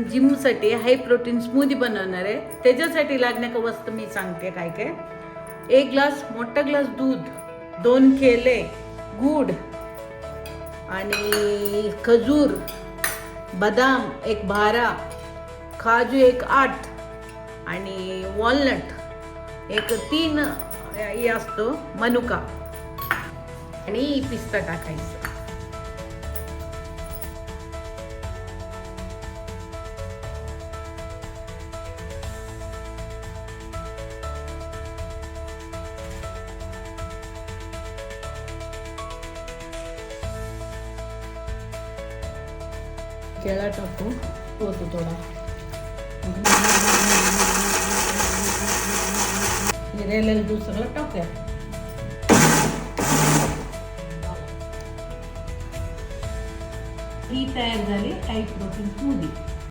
जिमसाठी high protein smoothie बनवणार आहे. त्याच्यासाठी लागणाऱ्या वस्तू मी सांगते काय काय. 1 ग्लास मोठा ग्लास दूध, 2 केले, गूळ आणि खजूर, बदाम 12, काजू 8 आणि वॉलनट 3 हे असतो मनुका आणि पिस्ता टाकायचं. केळा टाकू होतो थोडा. राहिलेलं दूध सगळं टाकूया. ही तयार झाली हाय प्रोटीन स्मूदी.